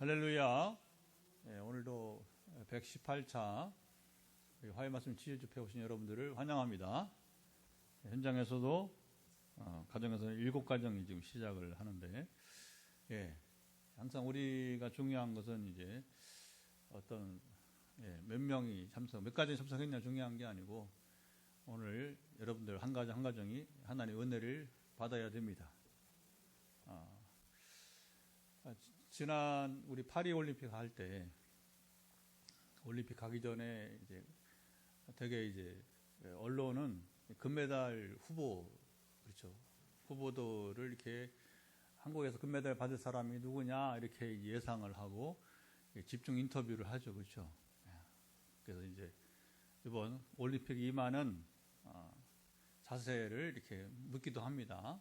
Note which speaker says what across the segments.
Speaker 1: 할렐루야. 네, 오늘도 118차 화요 말씀 치유 집회 오신 여러분들을 환영합니다. 현장에서도 가정에서 7가정이 지금 시작을 하는데, 항상 우리가 중요한 것은 이제 어떤 몇 명이 몇 가정이 참석했냐 중요한 게 아니고, 오늘 여러분들 한 가정 한 가정이 하나님의 은혜를 받아야 됩니다. 지난 우리 파리 올림픽 할 때, 올림픽 가기 전에 이제 되게 이제 언론은 금메달 그렇죠. 후보들을 이렇게 한국에서 금메달 받을 사람이 누구냐 이렇게 예상을 하고 집중 인터뷰를 하죠. 그렇죠. 그래서 이제 이번 올림픽 임하는 자세를 이렇게 묻기도 합니다.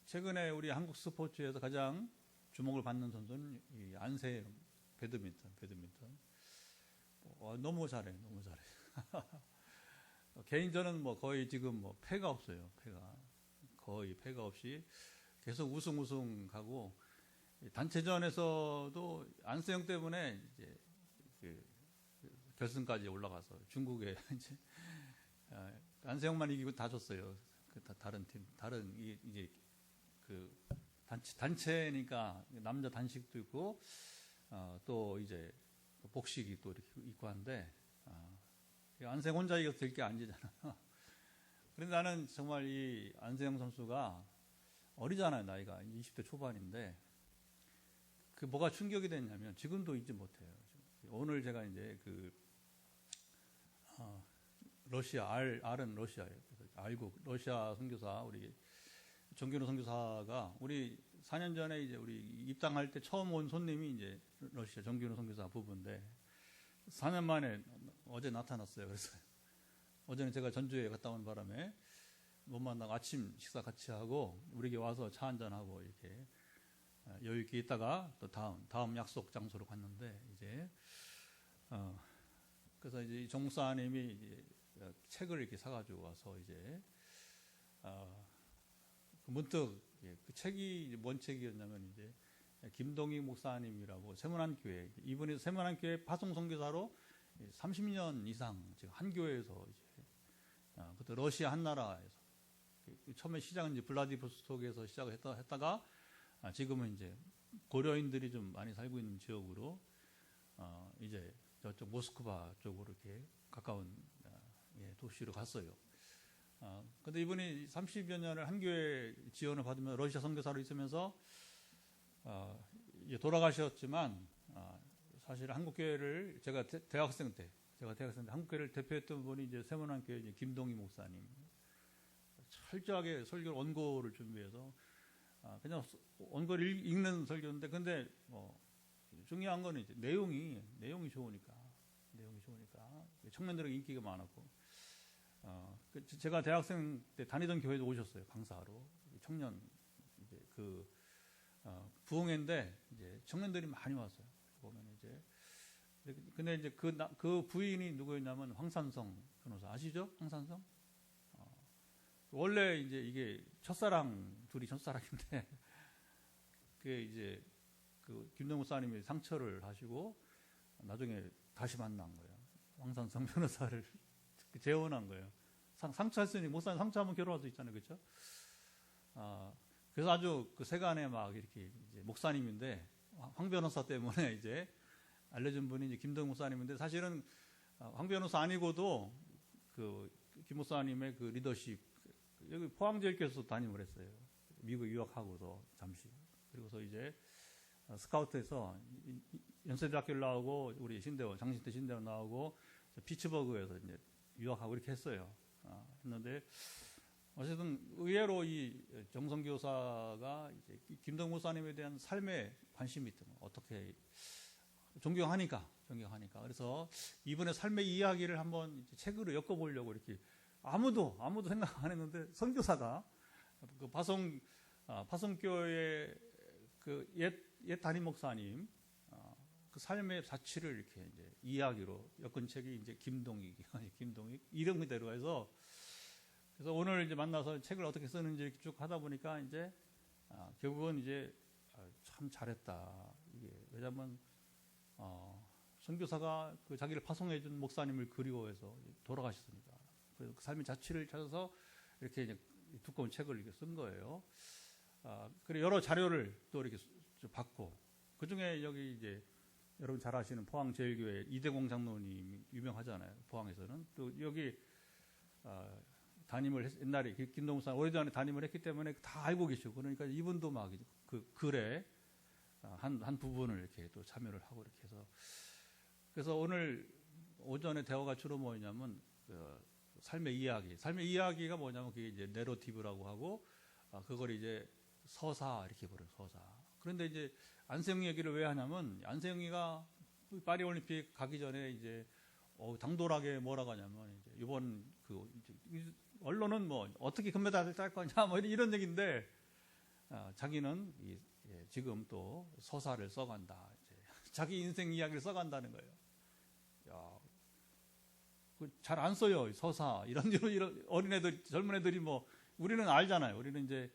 Speaker 1: 최근에 우리 한국 스포츠에서 가장 주목을 받는 선수는 이 안세영 배드민턴. 너무 잘해. 개인전은 거의 지금 패가 없어요. 거의 패가 없이 계속 우승 가고, 단체전에서도 안세영 때문에 이제 결승까지 올라가서 중국에 이제 안세영만 이기고 다 졌어요. 다른 팀, 이제 단체니까 남자 단식도 있고, 또 이제 복식이 또 이렇게 있고 한데, 안세영 혼자 이겨서 될 게 아니잖아요. 그런데 나는 정말 이 안세영 선수가 어리잖아요. 나이가 20대 초반인데, 뭐가 충격이 됐냐면, 지금도 잊지 못해요. 오늘 제가 이제 러시아, R은 러시아예요. 알국 러시아 선교사, 우리 정균호 선교사가 우리 4년 전에 이제 우리 입당할 때 처음 온 손님이 이제 러시아 정균호 선교사 부부인데, 4년 만에 어제 나타났어요. 그래서 어제는 제가 전주에 갔다 온 바람에 못 만나고 아침 식사 같이 하고 우리에게 와서 차 한잔하고 이렇게 여유 있게 있다가 또 다음 약속 장소로 갔는데, 이제 그래서 이제 정 목사님이 이제 책을 이렇게 사가지고 와서 이제 문득 그 책이 뭔 책이었냐면, 이제 김동희 목사님이라고 세문안교회, 이분이 세문안교회 파송 선교사로 30년 이상 지금 한 교회에서 이제 그때 러시아 한 나라에서 처음에 시작은 이제 블라디보스톡에서 시작을 했다가 지금은 이제 고려인들이 좀 많이 살고 있는 지역으로 이제 저쪽 모스크바 쪽으로 이렇게 가까운 도시로 갔어요. 근데 이분이 30여 년을 한 교회 지원을 받으며 러시아 선교사로 있으면서 돌아가셨지만, 사실 한국교회를 제가 대학생 때 한국교회를 대표했던 분이 이제 세문안교회 이제 김동희 목사님, 철저하게 설교를 원고를 준비해서 그냥 원고를 읽는 설교인데, 근데 중요한 거는 이제 내용이 좋으니까 청년들에게 인기가 많았고, 제가 대학생 때 다니던 교회도 오셨어요. 강사로 청년 이제 부흥회인데 이제 청년들이 많이 왔어요. 보면 이제 근데 이제 그 부인이 누구였냐면 황산성 변호사 아시죠? 황산성? 원래 이제 이게 둘이 첫사랑인데 그게 이제 김동호 목사님이 상처를 하시고 나중에 다시 만난 거예요. 황산성 변호사를 재혼한 거예요. 상처했으니 목사님 상처하면 결혼할 수 있잖아요, 그렇죠? 그래서 아주 세간에 막 이렇게 이제 목사님인데, 황 변호사 때문에 이제 알려준 분이 이제 김동욱 목사님인데, 사실은 황 변호사 아니고도 김 목사님의 리더십, 여기 포항제일교회에서 담임을 했어요. 미국 유학하고서 잠시. 그리고서 이제 스카우트에서 연세대학교를 나오고 우리 장신대 신대원 나오고 피츠버그에서 이제 유학하고 이렇게 했어요. 했는데 어쨌든 의외로 이 정선교사가 이제 김동욱 목사님에 대한 삶에 관심이 있던 거, 어떻게 존경하니까. 그래서 이분의 삶의 이야기를 한번 이제 책으로 엮어보려고 이렇게 아무도 생각 안 했는데, 선교사가 파송교회 옛 담임 목사님 그 삶의 자취를 이렇게 이제 이야기로 엮은 책이 이제 김동희 이름 그대로 해서, 그래서 오늘 이제 만나서 책을 어떻게 쓰는지 쭉 하다 보니까 이제 결국은 이제 참 잘했다. 이게 왜냐하면 선교사가 그 자기를 파송해준 목사님을 그리워해서 돌아가셨습니다. 그래서 그 삶의 자취를 찾아서 이렇게 이제 두꺼운 책을 이렇게 쓴 거예요. 그리고 여러 자료를 또 이렇게 받고 그 중에 여기 이제 여러분 잘 아시는 포항제일교회 이대공 장로님이 유명하잖아요. 포항에서는 또 여기 담임을 옛날에 김동욱 목사 오래전에 담임을 했기 때문에 다 알고 계시고 그러니까 이분도 막 그 글에 한 부분을 이렇게 또 참여를 하고 이렇게 해서 그래서 오늘 오전에 대화가 주로 뭐냐면 삶의 이야기가 뭐냐면 그게 이제 내러티브라고 하고 그걸 이제 서사 이렇게 부르요 서사. 그런데 이제 안세영 얘기를 왜 하냐면 안세영이가 파리 올림픽 가기 전에 이제 당돌하게 뭐라고 하냐면 이제 이번 그 언론은 뭐 어떻게 금메달을 딸 거냐 뭐 이런 얘기인데 자기는 지금 또 서사를 써간다. 이제 자기 인생 이야기를 써간다는 거예요. 잘 안 써요 서사 이런 어린애들 젊은 애들이 뭐 우리는 알잖아요. 우리는 이제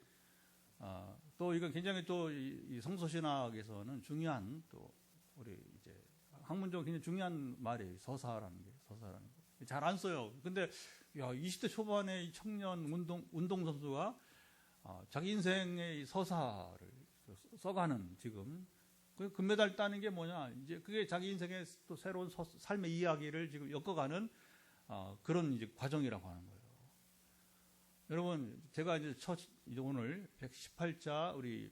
Speaker 1: 또 이건 굉장히 또 이 성서신학에서는 중요한 또 우리 이제 학문적으로 굉장히 중요한 말이에요. 서사라는 게 잘 안 써요. 근데 20대 초반의 이 청년 운동 선수가 자기 인생의 서사를 써가는 지금 그 금메달 따는 게 뭐냐 이제 그게 자기 인생의 또 새로운 삶의 이야기를 지금 엮어가는 그런 이제 과정이라고 하는 거예요. 여러분 제가 이제 오늘 118자 우리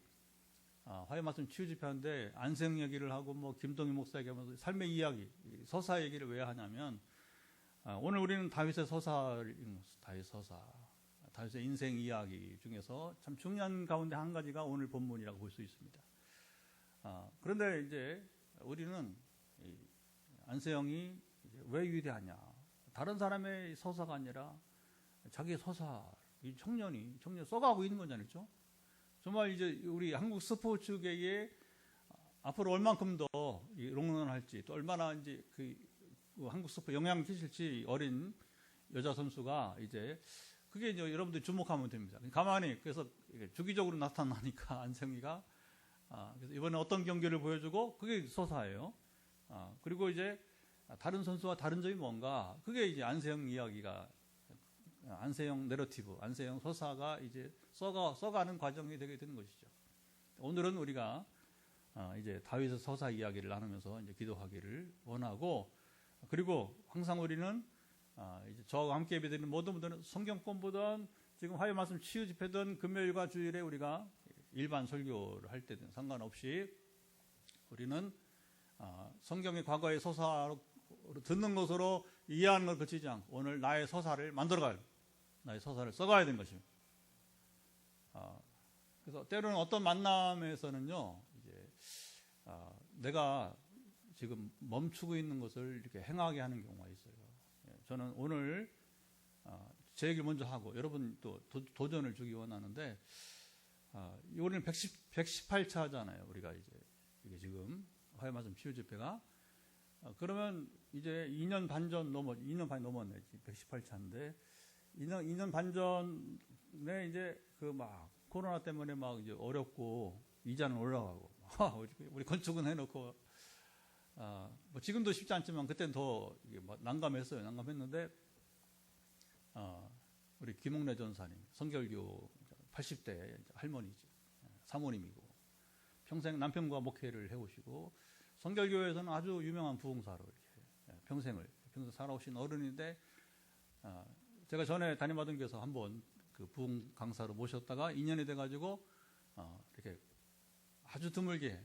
Speaker 1: 화요 말씀 치유 집회하는데 안세영 얘기를 하고 뭐 김동희 목사 얘기하면서 삶의 이야기 서사 얘기를 왜 하냐면 오늘 우리는 다윗의 다윗의 인생 이야기 중에서 참 중요한 가운데 한 가지가 오늘 본문이라고 볼 수 있습니다. 그런데 이제 우리는 안세영이 왜 위대하냐? 다른 사람의 서사가 아니라 자기의 서사, 이 청년 써가고 있는 거잖아요, 그렇죠? 정말 이제 우리 한국 스포츠계에 앞으로 얼만큼 더 롱런할지 또 얼마나 이제 그 한국 스포츠 영향을 끼칠지 어린 여자 선수가 이제 그게 이제 여러분들이 주목하면 됩니다. 가만히 그래서 주기적으로 나타나니까 안세영이가 그래서 이번에 어떤 경기를 보여주고 그게 서사예요. 그리고 이제 다른 선수와 다른 점이 뭔가 그게 이제 안세영 이야기가 안세영 내러티브, 안세영 서사가 이제 써가는 과정이 되게 되는 것이죠. 오늘은 우리가 이제 다윗의 서사 이야기를 나누면서 이제 기도하기를 원하고 그리고 항상 우리는 이제 저와 함께 예배드리는 모든 분들은 성경 공부든 지금 화요 말씀 치유 집회든 금요일과 주일에 우리가 일반 설교를 할 때든 상관없이 우리는 성경의 과거의 서사로 듣는 것으로 이해하는 걸 그치지 않고 오늘 나의 서사를 만들어가야 나의 서사를 써가야 되는 것입니다. 그래서 때로는 어떤 만남에서는요, 이제 내가 지금 멈추고 있는 것을 이렇게 행하게 하는 경우가 있어요. 저는 오늘 제 얘기를 먼저 하고 여러분 또 도전을 주기 원하는데 우리는 118차잖아요. 우리가 이게 지금 화요 말씀 치유 집회가 그러면 이제 2년 반이 넘었네. 118차인데 2년 반 전에 이제 그 막 코로나 때문에 막 이제 어렵고 이자는 올라가고 우리 건축은 해놓고 뭐 지금도 쉽지 않지만 그때는 더 이게 뭐 난감했는데 우리 김옥래 전사님 성결교 80대 할머니지 사모님이고 평생 남편과 목회를 해오시고 성결교회에서는 아주 유명한 부흥사로 이렇게 평생 살아오신 어른인데 제가 전에 담임하던 교회에서 한번 그 부흥 강사로 모셨다가 2년이 돼가지고 이렇게 아주 드물게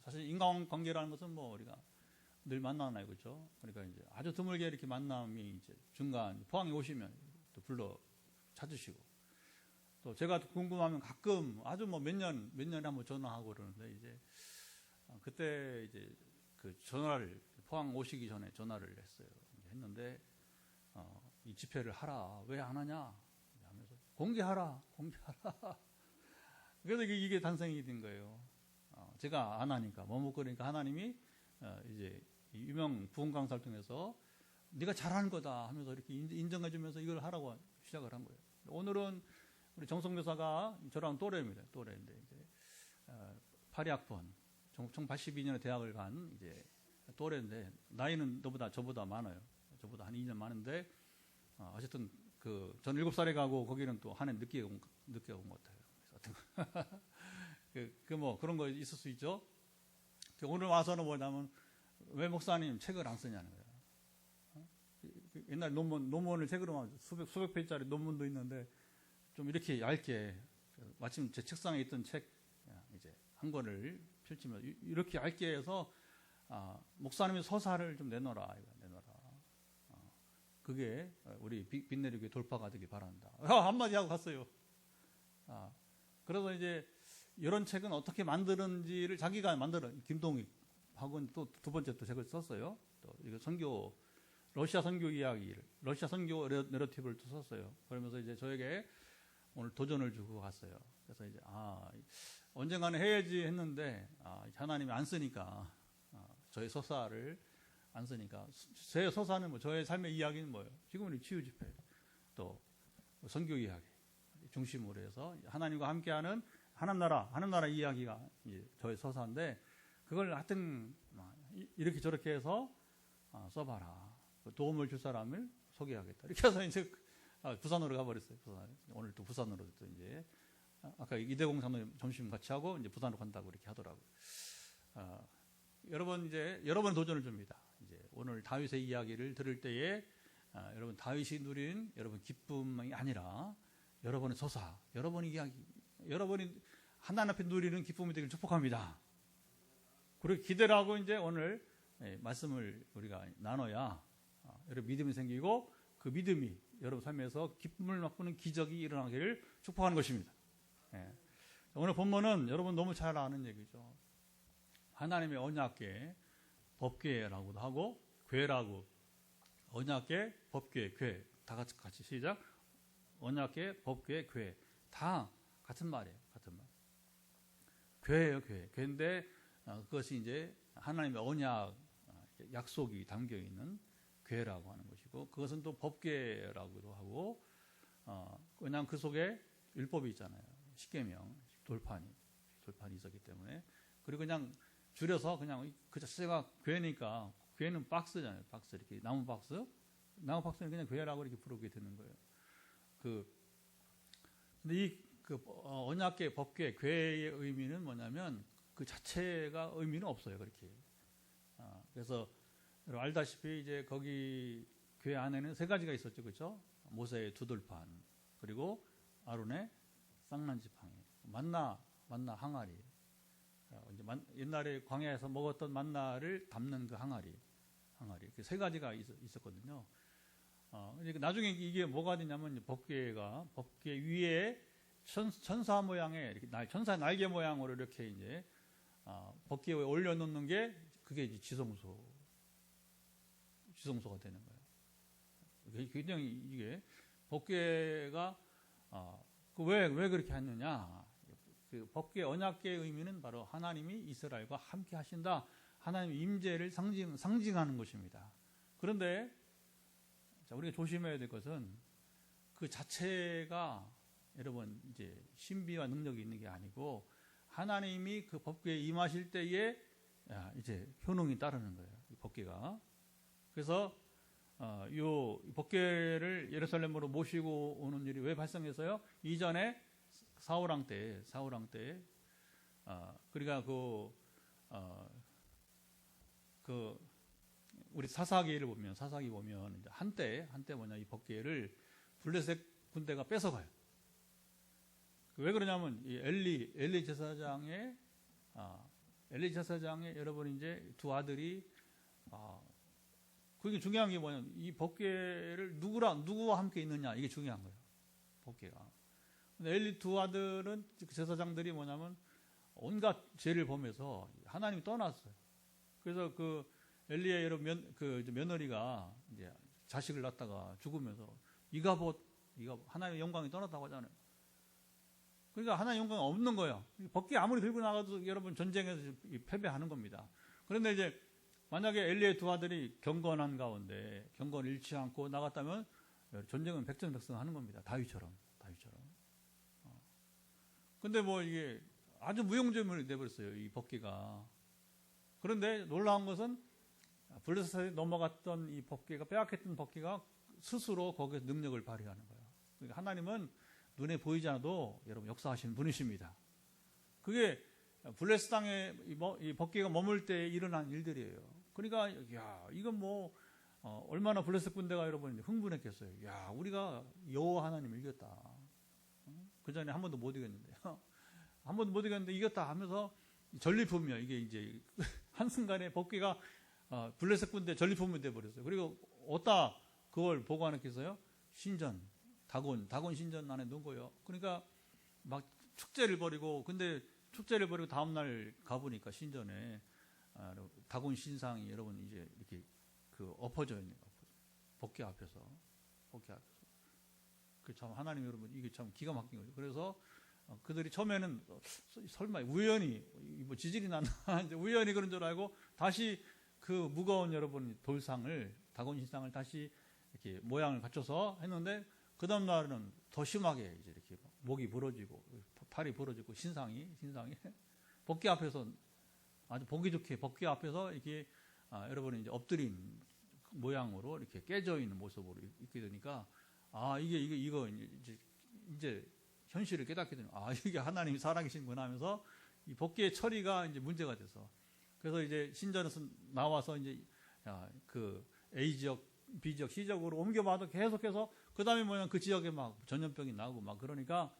Speaker 1: 사실 인간관계라는 것은 뭐 우리가 늘 만나나요, 그렇죠? 그러니까 이제 아주 드물게 이렇게 만남이 이제 중간 포항에 오시면 또 불러 찾으시고 또 제가 궁금하면 가끔 아주 뭐 몇 년에 한번 전화하고 그러는데 이제 그때 이제 그 전화를 포항 오시기 전에 전화를 했는데 이 집회를 하라 왜 안 하냐 하면서 공개하라 그래서 이게 탄생이 된 거예요. 제가 안 하니까 머뭇거리니까 하나님이 이제 유명 부흥 강사를 통해서 네가 잘하는 거다 하면서 이렇게 인정해주면서 이걸 하라고 시작을 한 거예요. 오늘은 우리 정성교사가 저랑 또래입니다. 또래인데 이제 82학번, 총 82년에 대학을 간 이제 또래인데 나이는 저보다 많아요. 저보다 한 2년 많은데 어쨌든 전 7살에 가고 거기는 또 한 해 늦게 온 것 같아요. 뭐 그런 거 있을 수 있죠. 오늘 와서는 뭐냐면 왜 목사님 책을 안 쓰냐는 거예요. 옛날 논문을 책으로 수백 페이지짜리 논문도 있는데 좀 이렇게 얇게 마침 제 책상에 있던 책 이제 한 권을 펼치면 이렇게 얇게 해서 목사님의 서사를 좀 내놔라. 그게 우리 빛내리교회 돌파가 되길 바란다. 한마디 하고 갔어요. 그래서 이제 이런 책은 어떻게 만드는지를 자기가 김동익 하고는 또 두 번째 또 책을 썼어요. 또 이거 러시아 선교 이야기를, 러시아 선교 내러티브를 또 썼어요. 그러면서 이제 저에게 오늘 도전을 주고 갔어요. 그래서 이제 언젠가는 해야지 했는데 하나님이 안 쓰니까 저의 서사를 안 쓰니까 제 서사는 뭐 저의 삶의 이야기는 뭐예요? 지금은 치유 집회, 또 선교 이야기 중심으로 해서 하나님과 함께하는 하나님 나라 이야기가 이제 저의 서사인데 그걸 하여튼 이렇게 저렇게 해서 써봐라. 도움을 줄 사람을 소개하겠다. 이렇게 해서 이제 부산으로 가버렸어요. 오늘 또 부산으로 또 이제 아까 이대공 사모님 점심 같이 하고 이제 부산으로 간다고 이렇게 하더라고요. 여러분 이제 여러분의 도전을 줍니다. 이제 오늘 다윗의 이야기를 들을 때에 여러분 다윗이 누린 여러분 기쁨이 아니라 여러분의 서사, 여러분의 이야기, 여러분이 하나님 앞에 누리는 기쁨이 되길 축복합니다. 그리고 기대를 하고 이제 오늘 말씀을 우리가 나눠야 여러분 믿음이 생기고 그 믿음이 여러분 삶에서 기쁨을 맛보는 기적이 일어나기를 축복하는 것입니다. 오늘 본문은 여러분 너무 잘 아는 얘기죠. 하나님의 언약궤, 법궤라고도 하고 궤라고 언약궤, 법궤, 궤 다 같이 시작. 언약궤, 법궤, 궤 다 같은 말이에요. 같은 말. 궤예요, 궤. 궤인데 그것이 이제 하나님의 언약 약속이 담겨 있는 궤라고 하는 것이고 그것은 또 법궤라고도 하고 왜냐하면 그 속에 율법이 있잖아요. 십계명, 돌판이 있었기 때문에 그리고 그냥 줄여서 그냥 그 자체가 궤니까 궤는 박스잖아요. 박스 이렇게 나무 박스는 그냥 궤라고 이렇게 부르게 되는 거예요. 근데 언약궤, 법궤, 궤의 의미는 뭐냐면 그 자체가 의미는 없어요. 그렇게. 그래서 여러분 알다시피 이제 거기 궤 안에는 세 가지가 있었죠, 그렇죠? 모세의 두 돌판 그리고 아론의 쌍난지팡이, 만나 항아리. 이제 옛날에 광야에서 먹었던 만나를 담는 그 항아리 그 세 가지가 있었거든요. 나중에 이게 뭐가 되냐면 법궤 위에 천사 모양의 이렇게 천사 날개 모양으로 이렇게 이제 법궤 위에 올려놓는 게 그게 이제 지성소가 되는 거예요. 굉장히 이게 법궤가 왜 그렇게 했느냐? 그 법궤 언약궤의 의미는 바로 하나님이 이스라엘과 함께 하신다. 하나님의 임재를 상징하는 것입니다. 그런데 우리가 조심해야 될 것은 그 자체가 여러분 이제 신비와 능력이 있는 게 아니고 하나님이 그 법궤에 임하실 때에 이제 효능이 따르는 거예요. 이 법궤가. 그래서 이 법궤를 예루살렘으로 모시고 오는 일이 왜 발생해서요? 이전에 사울왕 때 그러니까 우리 사사기 보면 이제 한때 뭐냐 이 법궤를 블레셋 군대가 뺏어가요. 왜 그러냐면 이 엘리 제사장의 여러분 이제 두 아들이 그게 중요한 게 뭐냐면 이 법궤를 누구와 함께 있느냐 이게 중요한 거예요. 법궤가. 근데 엘리 두 아들은 제사장들이 뭐냐면 온갖 죄를 범해서 하나님이 떠났어요. 그래서 그 엘리의 며느리가 이제 자식을 낳다가 죽으면서 이가 하나님의 영광이 떠났다고 하잖아요. 그러니까 하나님의 영광이 없는 거예요. 법궤 아무리 들고 나가도 여러분 전쟁에서 패배하는 겁니다. 그런데 이제 만약에 엘리의 두 아들이 경건한 가운데 경건을 잃지 않고 나갔다면 전쟁은 백전백승하는 겁니다. 다윗처럼. 근데 뭐 이게 아주 무용지물이 돼버렸어요. 이 법궤가. 그런데 놀라운 것은 블레셋에 넘어갔던 이 법궤가, 빼앗겼던 법궤가 스스로 거기서 능력을 발휘하는 거예요. 그러니까 하나님은 눈에 보이지 않아도 여러분 역사하시는 분이십니다. 그게 블레셋 땅에 이 법궤가 머물 때 일어난 일들이에요. 그러니까 야, 이건 뭐 얼마나 블레셋 군대가 여러분 흥분했겠어요. 야, 우리가 여호와 하나님을 이겼다. 그 전에 한 번도 못 이겼는데요. 한 번도 못 이겼는데 이겼다 하면서 전리품이야. 이게 이제 한순간에 법궤가 블레셋 군대 전리품이 돼버렸어요. 그리고 어디다 그걸 보관했겠어요? 신전, 다곤 신전 안에 놓은 거예요. 그러니까 막 축제를 벌이고, 근데 축제를 벌이고 다음날 가보니까 신전에 다곤 신상이 여러분 이제 이렇게 엎어져 있는 거예요. 법궤 앞에서. 그 참 하나님 여러분, 이게 참 기가 막힌 거죠. 그래서 그들이 처음에는 설마 우연히 뭐 지진이 났나 이제 우연히 그런 줄 알고 다시 그 무거운 여러분 돌상을, 다곤 신상을 다시 이렇게 모양을 갖춰서 했는데, 그 다음 날은 더 심하게 이제 이렇게 목이 부러지고 팔이 부러지고 신상이 법궤 앞에서 아주 보기 좋게 법궤 앞에서 이렇게 여러분이 이제 엎드린 모양으로 이렇게 깨져 있는 모습으로 있게 되니까, 이거 이제 현실을 깨닫게 되는, 이게 하나님이 살아계신구나 하면서 이 법궤의 처리가 이제 문제가 돼서, 그래서 이제 신전에서 나와서 이제 그 A 지역, B 지역, C 지역으로 옮겨봐도 계속해서 그 다음에 뭐냐, 그 지역에 막 전염병이 나고 막 그러니까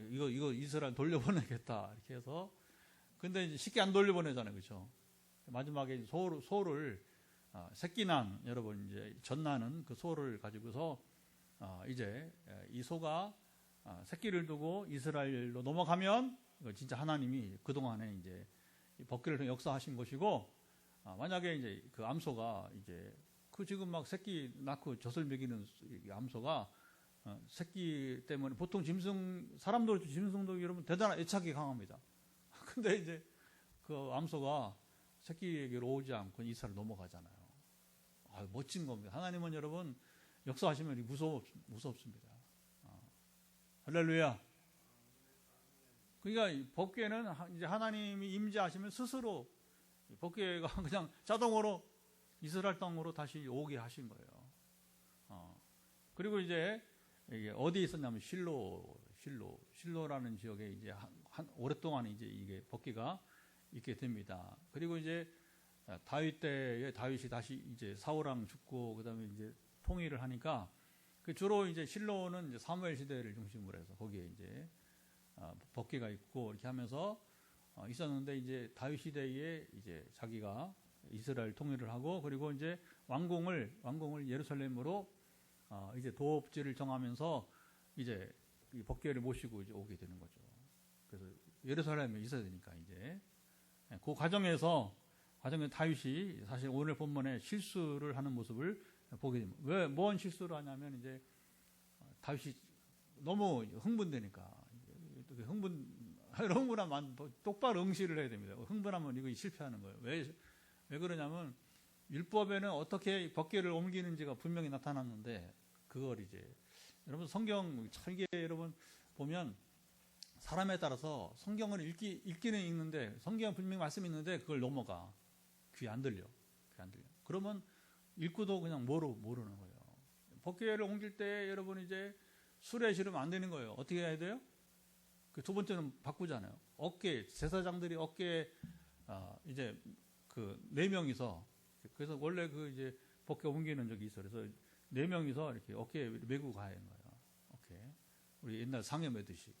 Speaker 1: 이거 이스라엘 돌려보내겠다 이렇게 해서, 근데 이제 쉽게 안 돌려보내잖아요, 그렇죠? 마지막에 소를 새끼난 여러분 이제 젖나는 그 소를 가지고서 이제 이 소가 새끼를 두고 이스라엘로 넘어가면 이거 진짜 하나님이 그 동안에 이제 법궤를 통해 역사하신 것이고, 만약에 이제 그 암소가 이제 그 지금 막 새끼 낳고 젖을 먹이는 암소가 새끼 때문에 보통 사람도 짐승도 여러분 대단한 애착이 강합니다. 근데 이제 그 암소가 새끼에게로 오지 않고 이스라엘 넘어가잖아요. 멋진 겁니다. 하나님은 여러분 역사하시면 무섭습니다. 할렐루야. 그러니까 법궤는 이제 하나님이 임재하시면 스스로 법궤가 그냥 자동으로 이스라엘 땅으로 다시 오게 하신 거예요. 그리고 이제 이게 어디에 있었냐면 실로라는 지역에 이제 오랫동안 이제 이게 법궤가 있게 됩니다. 그리고 이제 다윗 때에 다윗이 다시 이제 사울왕 죽고 그다음에 이제 통일을 하니까 주로 이제 실로는 이제 사무엘 시대를 중심으로 해서 거기에 이제 법궤가 있고 이렇게 하면서 있었는데, 이제 다윗 시대에 이제 자기가 이스라엘 통일을 하고, 그리고 이제 왕궁을 예루살렘으로 이제 도읍지를 정하면서 이제 이 법궤를 모시고 이제 오게 되는 거죠. 그래서 예루살렘에 있어야 되니까 이제 그 과정에서 다윗이 사실 오늘 본문에 실수를 하는 모습을 보게 됩니다. 왜, 뭔 실수를 하냐면, 이제 다윗이 너무 흥분되니까, 흥분하면 똑바로 응시를 해야 됩니다. 흥분하면 이거 실패하는 거예요. 왜 그러냐면, 율법에는 어떻게 법궤를 옮기는지가 분명히 나타났는데, 그걸 이제, 여러분 성경 철계 여러분 보면, 사람에 따라서 성경을 읽기는 읽는데, 성경 분명히 말씀이 있는데 그걸 넘어가. 귀 안 들려. 그러면 읽고도 그냥 모르는 거예요. 법궤를 옮길 때 여러분 이제 수레 실으면 안 되는 거예요. 어떻게 해야 돼요? 그 두 번째는 바꾸잖아요. 제사장들이 어깨에 이제 그 4명이서, 그래서 원래 그 이제 법궤 옮기는 적이 있어요. 그래서 4명이서 이렇게 어깨에 메고 가야 하는 거예요. 우리 옛날 상여 매듯이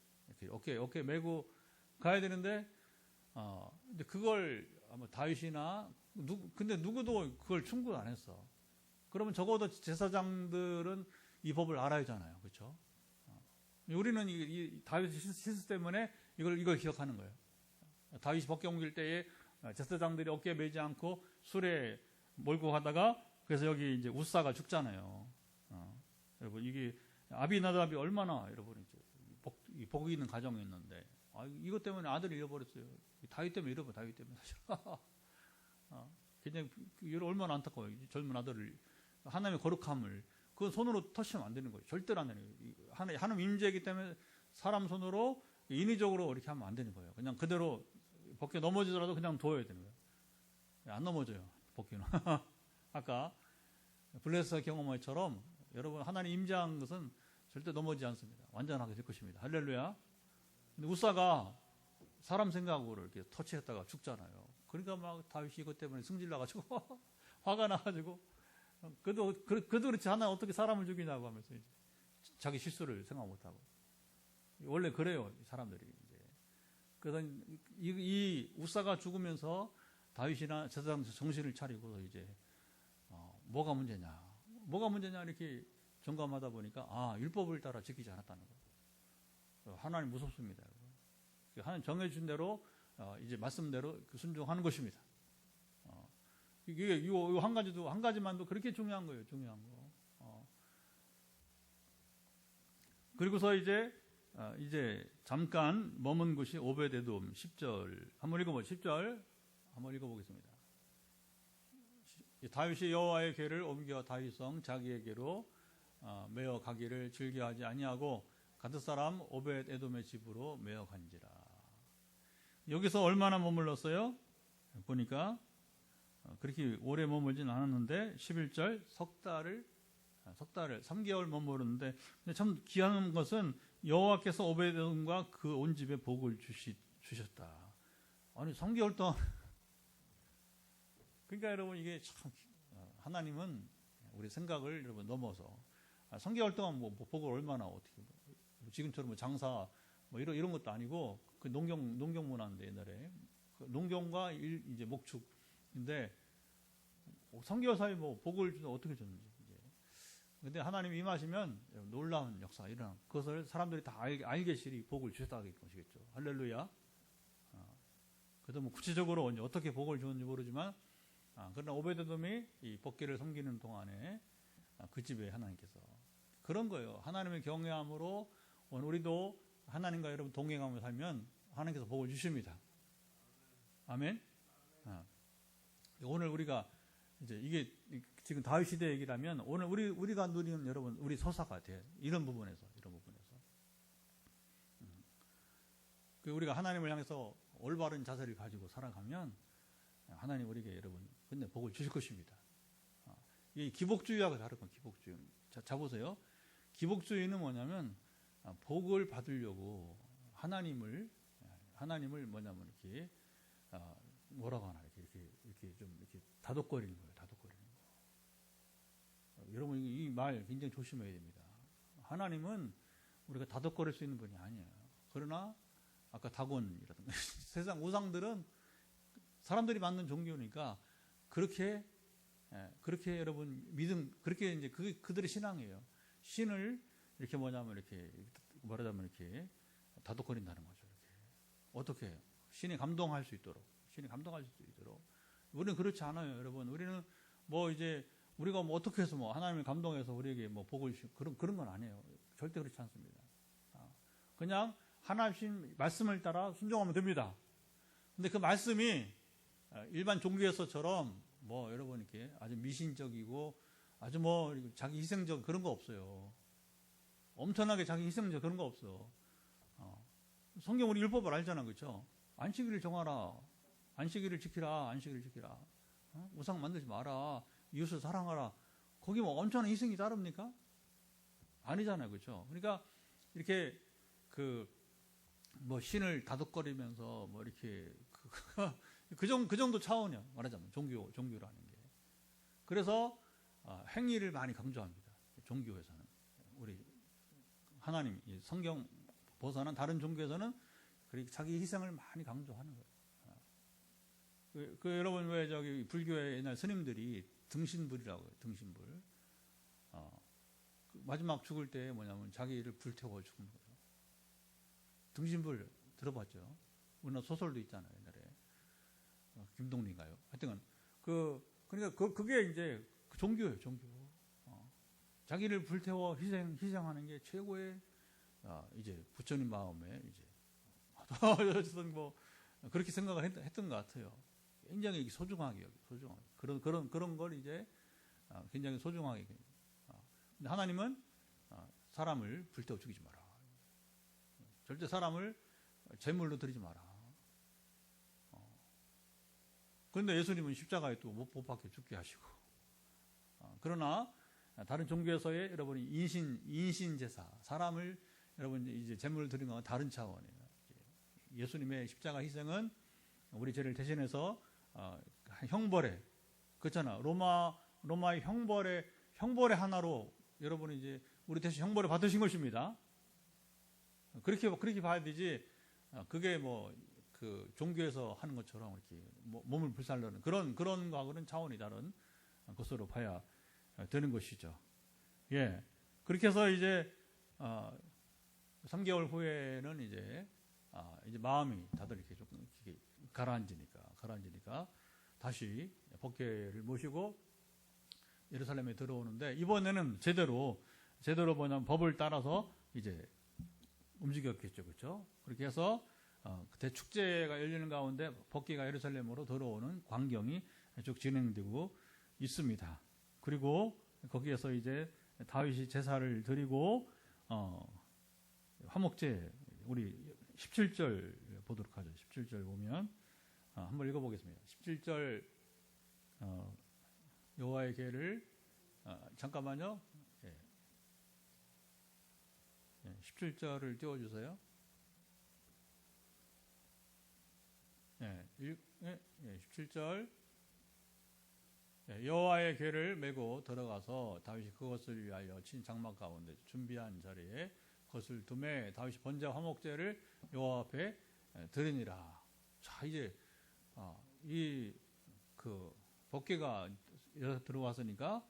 Speaker 1: 이렇게 어깨에 메고 가야 되는데, 근데 그걸 아마 다윗이나 근데 누구도 그걸 충분 안 했어. 그러면 적어도 제사장들은 이 법을 알아야 하잖아요, 그렇죠? 우리는 이 다윗의 실수 때문에 이걸 기억하는 거예요. 다윗이 법궤 옮길 때에 제사장들이 어깨에 매지 않고 수레 몰고 가다가, 그래서 여기 이제 우사가 죽잖아요. 여러분 이게 아비나답이 얼마나 여러분 이제 복이 있는 가정에 있는데, 이것 때문에 아들을 잃어버렸어요. 다윗 때문에 다윗 때문에 사실. 굉장히 얼마나 안타까워요. 젊은 아들을, 하나님의 거룩함을 그건 손으로 터치하면 안 되는 거예요. 절대로 안 되는 거예요. 하나님 임재이기 때문에 사람 손으로 인위적으로 이렇게 하면 안 되는 거예요. 그냥 그대로 벗겨 넘어지더라도 그냥 둬야 되는 거예요. 안 넘어져요, 벗기는. 아까 블레셋 경험처럼 여러분 하나님 임재한 것은 절대 넘어지지 않습니다. 완전하게 될 것입니다. 할렐루야. 근데 우사가 사람 생각으로 이렇게 터치했다가 죽잖아요. 그러니까 막 다윗이 이것 때문에 승질 나가지고 화가 나가지고 그도 그렇지 하나 어떻게 사람을 죽이냐고 하면서 이제 자기 실수를 생각 못하고 원래 그래요 사람들이 이제. 그래서 이 우사가 죽으면서 다윗이나 제사장에서 정신을 차리고 이제 뭐가 문제냐 이렇게 점검하다 보니까 율법을 따라 지키지 않았다는 거예요. 하나님 무섭습니다. 하나님 정해준 대로 이제 말씀대로 순종하는 것입니다. 이게 이거 한 가지만도 그렇게 중요한 거예요. 중요한 거. 그리고서 이제 잠깐 머문 곳이 오벳에돔 10절 한번 읽어보죠. 10절 한번 읽어보겠습니다. 다윗이 여호와의 궤를 옮겨 다윗성 자기에게로 메어 가기를 즐겨하지 아니하고 가드 사람 오벳에돔의 집으로 메어 간지라. 여기서 얼마나 머물렀어요? 보니까 그렇게 오래 머물진 않았는데 11절 석 달을 3개월 머무르는데 참 귀한 것은 여호와께서 오벳에돔과 그 온 집에 복을 주셨다. 아니 3개월 동안 그러니까 여러분 이게 참 하나님은 우리 생각을 여러분 넘어서 3개월 동안 뭐 복을 얼마나 어떻게 지금처럼 뭐 장사 뭐 이런 것도 아니고 그 농경 문화인데 옛날에 그 농경과 이제 목축인데 3개월 사이 뭐 복을 어떻게 줬는지 이제 근데 하나님이 임하시면 놀라운 역사가 일어나 그것을 사람들이 다 알게시리 복을 주셨다고 것이겠죠. 할렐루야. 그래도 뭐 구체적으로 이제 어떻게 복을 주었는지 모르지만 그러나 오베드돔이 이 법궤를 섬기는 동안에 그 집에 하나님께서 그런 거예요. 하나님의 경외함으로 우리도 하나님과 여러분 동행하며 살면 하나님께서 복을 주십니다. 아멘. 오늘 우리가 이제 이게 지금 다윗 시대 얘기라면 오늘 우리가 누리는 여러분 우리 서사가 돼 이런 부분에서 우리가 하나님을 향해서 올바른 자세를 가지고 살아가면 하나님 우리에게 여러분 근데 복을 주실 것입니다. 이 기복주의하고 다른 건 기복주의. 자 보세요. 기복주의는 뭐냐면 복을 받으려고 하나님을 뭐냐면 이렇게 뭐라고 하나 이렇게 좀 이렇게 다독거리는 거예요. 여러분 이 말 굉장히 조심해야 됩니다. 하나님은 우리가 다독거릴 수 있는 분이 아니에요. 그러나 아까 다곤이라든가 세상 우상들은 사람들이 만든 종교니까 그렇게 여러분 믿음 그렇게 이제 그들의 신앙이에요. 신을 이렇게 이렇게 말하자면 이렇게 다독거린다는 거죠. 이렇게. 어떻게 해요? 신이 감동할 수 있도록 우리는 그렇지 않아요, 여러분. 우리는 뭐 이제 우리가 뭐 어떻게 해서 뭐 하나님을 감동해서 우리에게 뭐 복을 주시고 그런 건 아니에요. 절대 그렇지 않습니다. 그냥 하나님 말씀을 따라 순종하면 됩니다. 근데 그 말씀이 일반 종교에서처럼 뭐 여러분 이렇게 아주 미신적이고 아주 뭐 자기 희생적 그런 거 없어요. 엄청나게 자기 희생적 그런 거 없어. 성경 우리 율법을 알잖아, 그렇죠? 안식일을 정하라, 안식일을 지키라. 우상 만들지 마라, 이웃을 사랑하라. 거기 뭐 엄청난 희생이 따릅니까? 아니잖아요, 그렇죠? 그러니까 이렇게 뭐 신을 다독거리면서 뭐 이렇게 그 정도 차원이야 말하자면 종교라는 게. 그래서 행위를 많이 강조합니다. 종교에서는 우리 하나님 성경 벗어난 다른 종교에서는 자기 희생을 많이 강조하는 거예요. 여러분 왜 저기 불교의 옛날 스님들이 등신불이라고 해요. 등신불. 마지막 죽을 때 뭐냐면 자기를 불태워 죽는 거예요. 등신불 들어봤죠? 우리나라 소설도 있잖아요, 옛날에. 김동리인가요? 하여튼, 그러니까 그게 이제 종교예요, 종교. 자기를 불태워 희생하는 게 최고의, 이제 부처님 마음에 이제, 어쨌든 뭐, 그렇게 생각을 했던 것 같아요. 굉장히 소중하게. 그런 걸 이제, 굉장히 소중하게. 근데 하나님은 사람을 불태워 죽이지 마라. 절대 사람을 제물로 드리지 마라. 그런데 예수님은 십자가에 또 못 박혀 죽게 하시고. 그러나 다른 종교에서의 여러분이 인신 제사, 사람을 여러분 이제 제물을 드리는 것과 다른 차원이에요. 예수님의 십자가 희생은 우리 죄를 대신해서 형벌에, 그렇잖아. 로마의 형벌의 하나로 여러분이 이제 우리 대신 형벌을 받으신 것입니다. 그렇게 봐야 되지. 그게 뭐 그 종교에서 하는 것처럼 이렇게 몸을 불살르는 그런 거하고는 차원이 다른 것으로 봐야 되는 것이죠. 예. 그렇게 해서 이제 3개월 후에는 이제 마음이 다들 이렇게 조금 이렇게 가라앉으니까 다시 법궤를 모시고 예루살렘에 들어오는데, 이번에는 제대로 뭐냐면 법을 따라서 이제 움직였겠죠, 그렇죠? 그렇게 해서 그때 축제가 열리는 가운데 법궤가 예루살렘으로 들어오는 광경이 쭉 진행되고 있습니다. 그리고 거기에서 이제 다윗이 제사를 드리고 화목제, 우리 17절 보도록 하죠. 17절 보면 한번 읽어보겠습니다. 17절 여호와의 궤를 잠깐만요. 17절을 띄워주세요. 17절 여호와의 궤를 메고 들어가서 다윗이 그것을 위하여 친 장막 가운데 준비한 자리에 그것을 두매 다윗이 번제 화목제를 여호와 앞에 드리니라. 자, 이제 이 그 법궤가 들어왔으니까,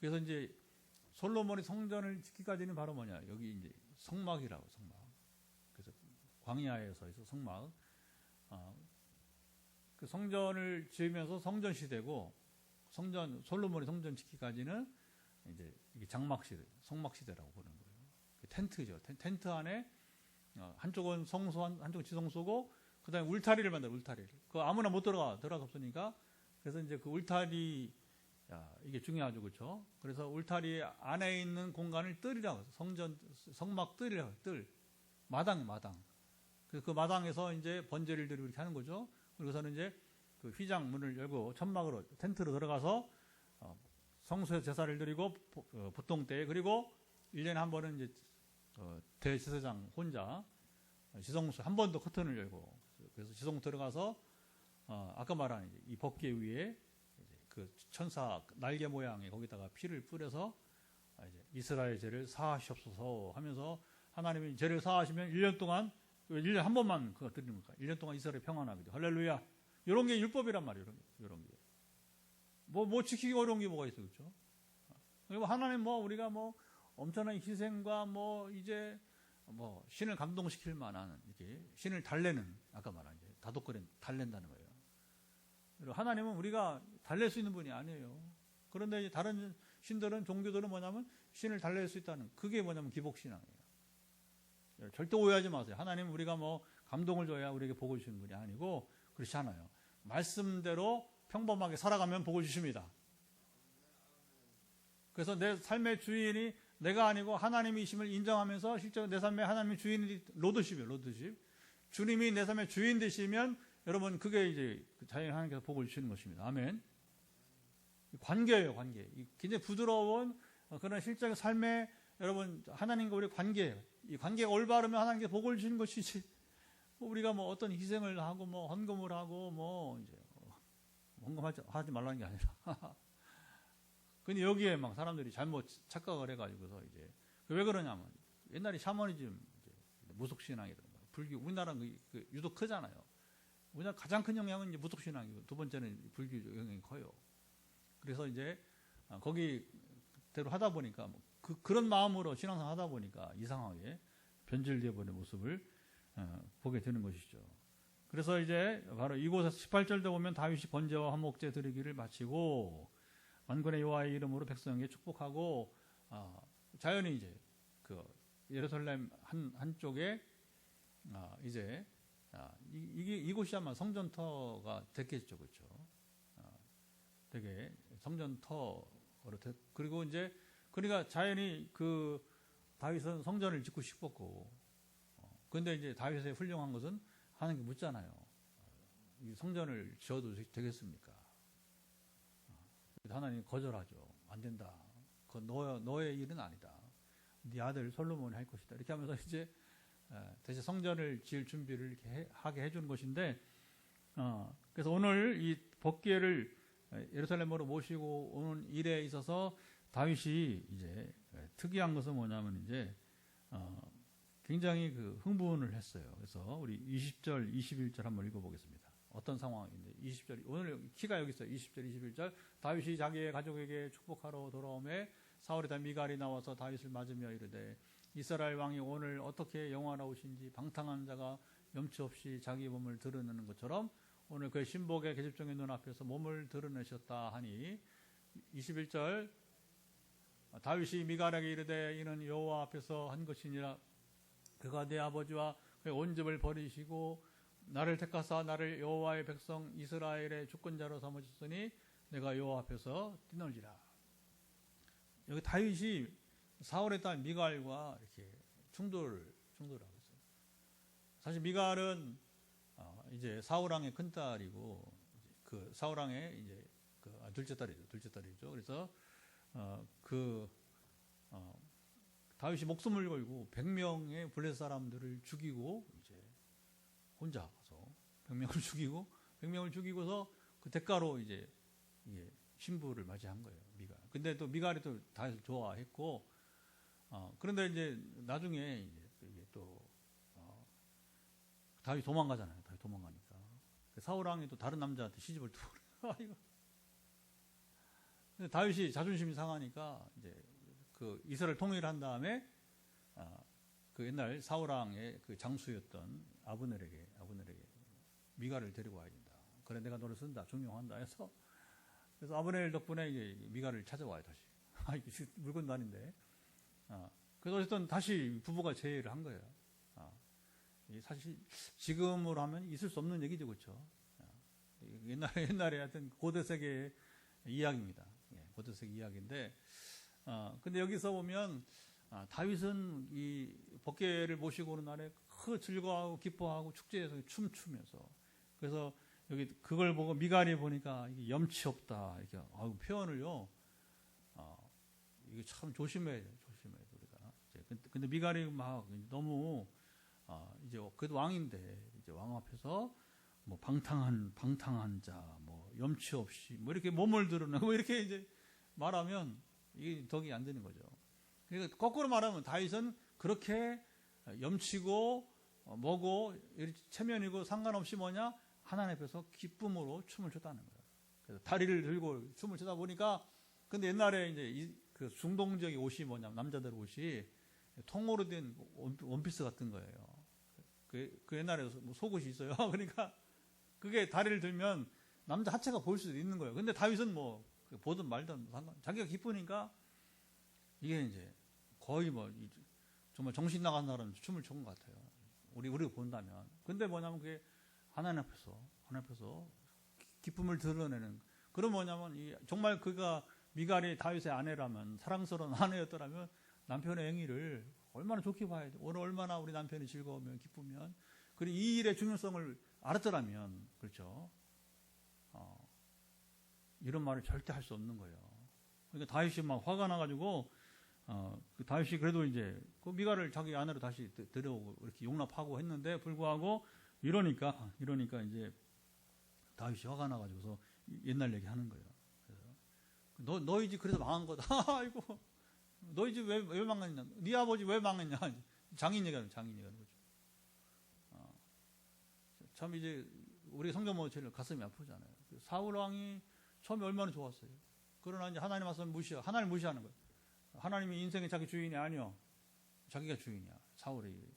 Speaker 1: 그래서 이제 솔로몬이 성전을 짓기까지는 바로 뭐냐, 여기 이제 성막이라고, 성막. 그래서 광야에서 해서 성막. 그 성전을 지으면서 성전 시대고, 솔로몬이 성전 짓기까지는 이제 이게 장막 시대, 성막 시대라고 보는 거예요. 텐트죠. 텐트 안에 한쪽은 성소, 한쪽은 지성소고, 그 다음에 울타리를 만들어, 울타리를. 그 아무나 못 들어가 수 없으니까. 그래서 이제 그 울타리, 이게 중요하죠, 그렇죠? 그래서 울타리 안에 있는 공간을 뜰이라고 해서 성막 뜰이라고 해요. 뜰, 마당. 그래서 그 마당에서 이제 번제를 드리고 이렇게 하는 거죠. 그리고서는 이제 그 휘장 문을 열고 천막으로 텐트로 들어가서 성소에서 제사를 드리고 보통 때, 그리고 1년에 한 번은 이제 대제사장 혼자 지성소 한 번 더 커튼을 열고, 그래서 지성 들어가서 아까 말한 이 법궤 위에 그 천사 날개 모양의 거기다가 피를 뿌려서 이제 이스라엘 죄를 사하시옵소서 하면서, 하나님이 죄를 사하시면 1년 동안, 1년에 한 번만 그거 드리는 거니까 1년 동안 이스라엘이 평안하게 돼. 할렐루야. 이런 게 율법이란 말이에요. 이런 게. 뭐 지키기 어려운 게 뭐가 있어요, 그렇죠? 그리고 하나님 우리가 엄청난 희생과 이제 신을 감동시킬 만한 이렇게 신을 달래는, 아까 말한 이제 다독거린 달랜다는 거예요. 그리고 하나님은 우리가 달랠 수 있는 분이 아니에요. 그런데 이제 다른 신들은, 종교들은 뭐냐면 신을 달랠 수 있다는, 그게 뭐냐면 기복신앙이에요. 절대 오해하지 마세요. 하나님은 우리가 감동을 줘야 우리에게 복을 주시는 분이 아니고 그렇지 않아요. 말씀대로 평범하게 살아가면 복을 주십니다. 그래서 내 삶의 주인이 내가 아니고 하나님이심을 인정하면서 실제로 내 삶의 하나님의 주인이 로드십이에요. 로드십. 주님이 내 삶의 주인 되시면 여러분, 그게 이제 자연 하나님께서 복을 주시는 것입니다. 아멘. 관계예요, 관계. 굉장히 부드러운 그런 실제의 삶의, 여러분, 하나님과 우리 관계예요. 이 관계가 올바르면 하나님께서 복을 주시는 것이지, 우리가 어떤 희생을 하고 헌금을 하고 이제 헌금하지 말라는 게 아니라. 근데 여기에 사람들이 잘못 착각을 해가지고서 이제 왜 그러냐면, 옛날에 샤머니즘, 무속신앙이라든가 불교, 우리나라는 유독 크잖아요. 우리나라 가장 큰 영향은 이제 무속신앙이고, 두 번째는 불교 영향이 커요. 그래서 이제 거기대로 하다 보니까 그런 마음으로 신앙생활 하다 보니까 이상하게 변질되어 버린 모습을 보게 되는 것이죠. 그래서 이제 바로 이곳에서 18절도 보면 다윗이 번제와 화목제 드리기를 마치고 만군의 여호와의 이름으로 백성에게 축복하고, 자연히 이제 그 예루살렘 한쪽에 이제 이곳이 아마 성전터가 됐겠죠, 그렇죠? 되게 성전터로 그리고 이제 그러니까 자연히 그 다윗은 성전을 짓고 싶었고, 그런데 이제 다윗의 훌륭한 것은 하나님께 묻잖아요. 이 성전을 지어도 되겠습니까? 하나님 거절하죠. 안 된다. 그건 너의 일은 아니다. 네 아들 솔로몬이 할 것이다. 이렇게 하면서 이제 대체 성전을 지을 준비를 이렇게 하게 해주는 것인데, 그래서 오늘 이 법궤를 예루살렘으로 모시고 오는 일에 있어서 다윗이 이제 특이한 것은 뭐냐면 이제 굉장히 그 흥분을 했어요. 그래서 우리 20절, 21절 한번 읽어보겠습니다. 어떤 상황인데 20절, 오늘 키가 여기 있어요. 20절, 21절. 다윗이 자기의 가족에게 축복하러 돌아오매 사울의 미갈이 나와서 다윗을 맞으며 이르되 이스라엘 왕이 오늘 어떻게 영화로우신지 방탕한 자가 염치 없이 자기 몸을 드러내는 것처럼 오늘 그의 신복의 계집종의 눈앞에서 몸을 드러내셨다 하니 21절 다윗이 미갈에게 이르되 이는 여호와 앞에서 한 것이니라 그가 내 아버지와 그의 온 집을 버리시고 나를 택하사 나를 여호와의 백성 이스라엘의 주권자로 삼으셨으니 내가 여호와 앞에서 뛰놀리라. 여기 다윗이 사울의 딸 미갈과 이렇게 충돌을 하고 있어요. 사실 미갈은 이제 사울 왕의 큰 딸이고 그 사울 왕의 이제 그 둘째 딸이죠. 그래서 다윗이 목숨을 걸고 100명의 블레셋 사람들을 죽이고 이제 혼자 가서 100명을 죽이고서 그 대가로 이제 신부를 맞이한 거예요. 미갈. 근데 또 미갈이 또 다윗을 좋아했고, 그런데 이제 나중에 이게 또 다윗이 도망가잖아요. 다윗 도망가니까 사울 왕이 또 다른 남자한테 시집을 두고 이거. 근데 다윗이 자존심이 상하니까 이제 그 이스라엘 통일한 다음에 그 옛날 사울 왕의 그 장수였던 아브넬에게 미갈을 데리고 와야 된다. 그래 내가 너를 쓴다, 중용한다 해서 그래서 아브넬 덕분에 이제 미갈을 찾아와요 다시. 물건도 아닌데. 그래서 어쨌든 다시 부부가 재회를 한 거예요. 사실 지금으로 하면 있을 수 없는 얘기죠, 그렇죠? 옛날에 하여튼 고대 세계의 이야기입니다. 고대 세계 이야기인데, 근데 여기서 보면 다윗은 이 법궤를 모시고 오는 날에 즐거워하고 기뻐하고 축제에서 춤추면서 그래서 여기 그걸 보고 미갈이 보니까 이게 염치 없다 이렇게 표현을요. 이거 참 조심해야 돼요. 우리가. 근데 미갈이 막 너무 이제 그래도 왕인데 이제 왕 앞에서 뭐 방탕한 자, 뭐 염치 없이 뭐 이렇게 몸을 드러내고 뭐 이렇게 이제 말하면 이게 덕이 안 되는 거죠. 그러니까 거꾸로 말하면 다윗은 그렇게 염치고 뭐고 체면이고 상관없이 뭐냐 하나님 앞에서 기쁨으로 춤을 췄다는 거예요. 그래서 다리를 들고 춤을 추다 보니까 근데 옛날에 이제 그 중동 지역의 옷이 뭐냐면 남자들 옷이 통으로 된 원피스 같은 거예요. 그 옛날에 뭐 속옷이 있어요. 그러니까 그게 다리를 들면 남자 하체가 보일 수도 있는 거예요. 근데 다윗은 뭐 보든 말든 자기가 기쁘니까 이게 이제 거의 뭐 정말 정신 나간 사람 춤을 춘 것 같아요. 우리가 본다면. 근데 뭐냐면 그게 하나님 앞에서 기쁨을 드러내는. 그럼 뭐냐면 정말 그가 미갈이 다윗의 아내라면 사랑스러운 아내였더라면 남편의 행위를 얼마나 좋게 봐야 돼. 오늘 얼마나 우리 남편이 즐거우면 기쁘면 그리고 이 일의 중요성을 알았더라면 그렇죠. 이런 말을 절대 할 수 없는 거예요. 그러니까 다윗이 막 화가 나가지고 그 다윗이 그래도 이제 그 미갈을 자기 아내로 다시 데려오고 이렇게 용납하고 했는데 불구하고 이러니까 이제 다윗이 화가 나가지고서 옛날 얘기 하는 거예요. 그래서 너희 집 그래서 망한 거다. 아이고 너희 집 왜 망했냐? 네 아버지 왜 망했냐? 장인 얘기하는 거죠. 참 이제 우리 성도모체를 가슴이 아프잖아요. 사울 왕이 처음에 얼마나 좋았어요. 그러나 이제 하나님 말씀 하나님 무시하는 거예요. 하나님이 인생의 자기 주인이 아니요. 자기가 주인이야. 사울이.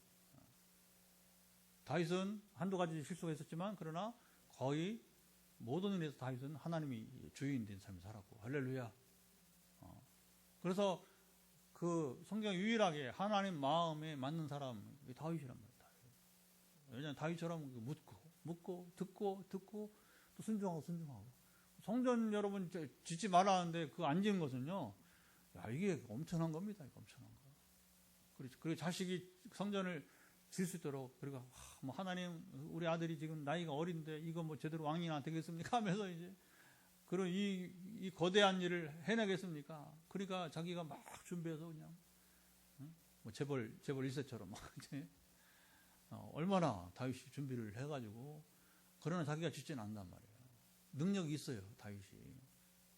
Speaker 1: 다윗은 한두 가지 실수가 있었지만 그러나 거의 모든 일에서 다윗은 하나님이 주인 된 삶을 살았고 할렐루야. 그래서 그 성경 유일하게 하나님 마음에 맞는 사람이 다윗이란 말이에요. 왜냐하면 다윗처럼 묻고 듣고 또 순종하고 성전 여러분 짓지 말라는데 그거 안 지은 것은요. 야 이게 엄청난 겁니다. 이거 엄청난 거. 그리고 자식이 성전을 질 수 있도록, 그리고 뭐 하나님, 우리 아들이 지금 나이가 어린데 이거 뭐 제대로 왕이나 되겠습니까? 하면서 이제 그런 이 거대한 일을 해내겠습니까? 그러니까 자기가 막 준비해서 그냥 뭐 재벌 1세처럼 막 이제 얼마나 다윗이 준비를 해가지고, 그러나 자기가 짓지는 않단 말이에요. 능력이 있어요, 다윗이.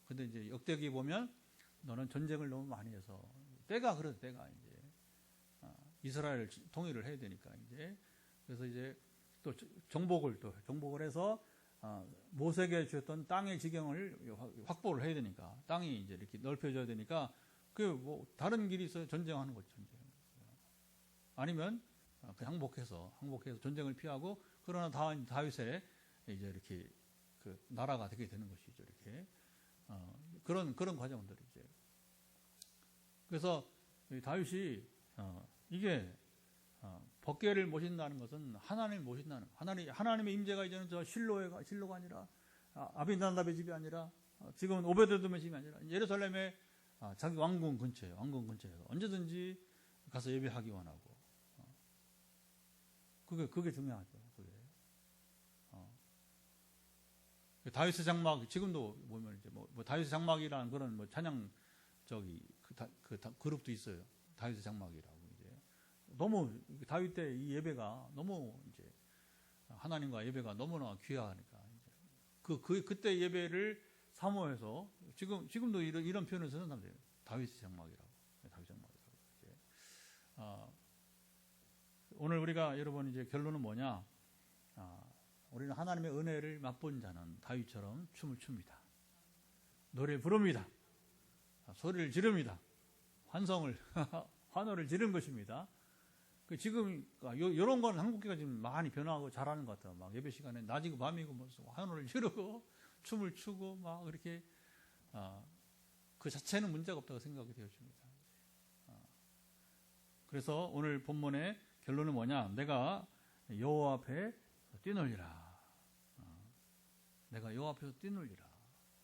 Speaker 1: 근데 이제 역대기 보면 너는 전쟁을 너무 많이 해서 때가 이제 이스라엘을 통일을 해야 되니까 이제, 그래서 이제 또 정복을 해서 모세에게 주었던 땅의 지경을 확보를 해야 되니까, 땅이 이제 이렇게 넓혀져야 되니까 그 뭐 다른 길이 있어요. 전쟁하는 거죠. 전쟁. 아니면 항복해서 전쟁을 피하고, 그러나 다윗의 이제 이렇게 그 나라가 되게 되는 것이죠. 이렇게 그런 과정들이죠. 그래서 다윗이 이게 법궤를 모신다는 것은 하나님을 모신다는, 하나님의 임재가 이제는 저 실로가 아니라 아비나답의 집이 아니라 지금은 오베데돔의 집이 아니라 예루살렘의 자기 왕궁 근처에서 언제든지 가서 예배하기 원하고, 그게 중요하죠. 다윗의 장막, 지금도 보면 이제 뭐 다윗의 장막이라는 그런 뭐 찬양 그룹도 있어요. 다윗의 장막이라고. 이제 너무 다윗 때 이 예배가 너무 이제 하나님과 예배가 너무나 귀하니까 그때 예배를 사모해서 지금도 이런 표현을 쓰는 사람들이에요. 다윗의 장막이라고. 이제 오늘 우리가 여러분 이제 결론은 뭐냐? 우리는 하나님의 은혜를 맛본 자는 다윗처럼 춤을 춥니다. 노래를 부릅니다. 소리를 지릅니다. 환호를 지른 것입니다. 지금 이런 건 한국교가 지금 많이 변화하고 잘하는 것 같아요. 막 예배 시간에 낮이고 밤이고 환호를 지르고 춤을 추고 막 그렇게 그 자체는 문제가 없다고 생각이 되어집니다. 그래서 오늘 본문의 결론은 뭐냐? 내가 여호와 앞에 뛰놀리라. 내가 여호와 앞에서 뛰놀리라.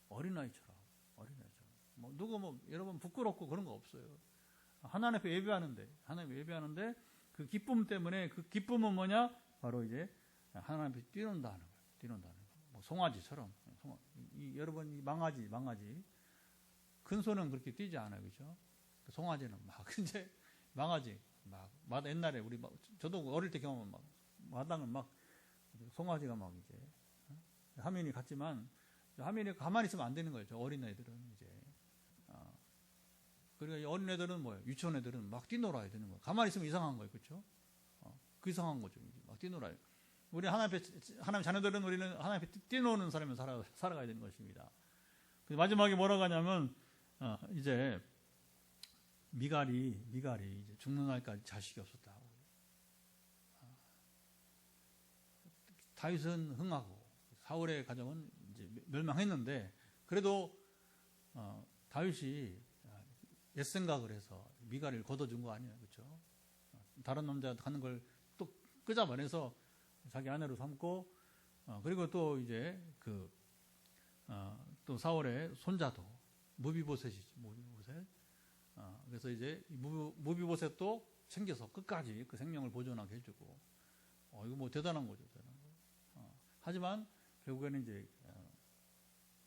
Speaker 1: 어린아이처럼. 여러분 부끄럽고 그런 거 없어요. 하나님 앞에 예배하는데 그 기쁨 때문에, 그 기쁨은 뭐냐? 바로 이제 하나님 앞에 뛰논다는 거예요. 뭐 송아지처럼. 여러분 이 망아지 큰 소는 그렇게 뛰지 않아요, 그렇죠? 송아지는 막 이제 망아지 막 옛날에 저도 어릴 때 경험은 막 마당은 막 송아지가 막 이제 하민이 갔지만 하민이 가만히 있으면 안 되는 거예요. 저 어린 애들은 이제 그러니까 어린 애들은 뭐예요? 유치원 애들은 막 뛰놀아야 되는 거예요. 가만히 있으면 이상한 거예요, 그렇죠? 그 이상한 거죠. 막 뛰놀아요. 우리 하나님 자녀들은 우리는 하나님 앞에 뛰노는 삶을 살아가야 되는 것입니다. 마지막에 뭐라고 하냐면 이제 미갈이 이제 죽는 날까지 자식이 없었다고. 다윗은 흥하고 사울의 가정은 이제 멸망했는데, 그래도 다윗이 옛 생각을 해서 미갈을 걷어준 거 아니에요, 그렇죠? 다른 남자 가는 걸 또 끄잡아내서 자기 아내로 삼고, 그리고 또 이제 또 사울의 손자도 무비보셋이지, 무비보셋. 그래서 이제 무비보셋도 챙겨서 끝까지 그 생명을 보존하게 해주고, 이거 뭐 대단한 거죠, 하지만 결국에는 이제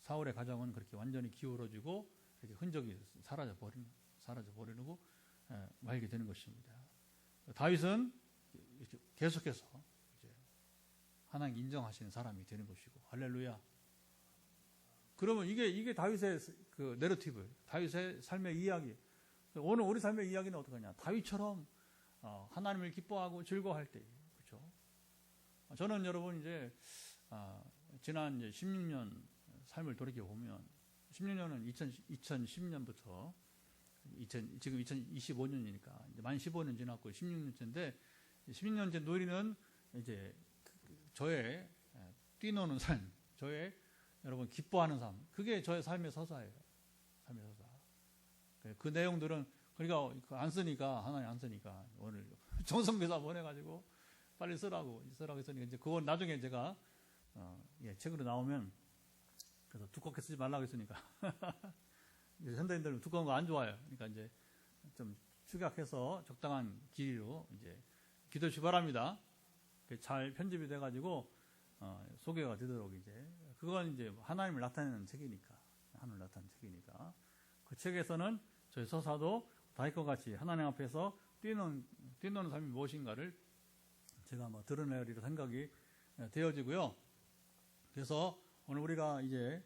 Speaker 1: 사울의 가정은 그렇게 완전히 기울어지고 이렇게 흔적이 사라져 버리고 말게 되는 것입니다. 다윗은 계속해서 이제 하나님 인정하시는 사람이 되는 것이고, 할렐루야. 그러면 이게 다윗의 그 내러티브, 다윗의 삶의 이야기. 오늘 우리 삶의 이야기는 어떡하냐? 다윗처럼 하나님을 기뻐하고 즐거워할 때, 그렇죠? 저는 여러분 이제 지난 이제 16년 삶을 돌이켜 보면, 16년은 2010년부터 지금 2025년이니까 이제 만 15년 지났고 16년째인데, 16년째 누리는 이제 저의 뛰노는 삶, 저의 여러분 기뻐하는 삶, 그게 저의 삶의 서사예요. 삶의 서사. 그 내용들은 그러니까 안 쓰니까, 하나님 안 쓰니까 오늘 정성교사 보내가지고 빨리 쓰라고 했으니까, 이제 그건 나중에 제가 책으로 나오면, 그래서 두껍게 쓰지 말라고 했으니까 현대인들은 두꺼운 거 안 좋아해요. 그러니까 이제 좀 축약해서 적당한 길이로 이제 기도시 바랍니다. 잘 편집이 돼가지고 소개가 되도록 이제 그건 이제 하나님을 나타내는 책이니까 하나님을 나타내는 책이니까 그 책에서는 저희 서사도 다윗과 같이 하나님 앞에서 뛰노는 삶이 무엇인가를 제가 드러내리라 생각이 되어지고요. 그래서 오늘 우리가 이제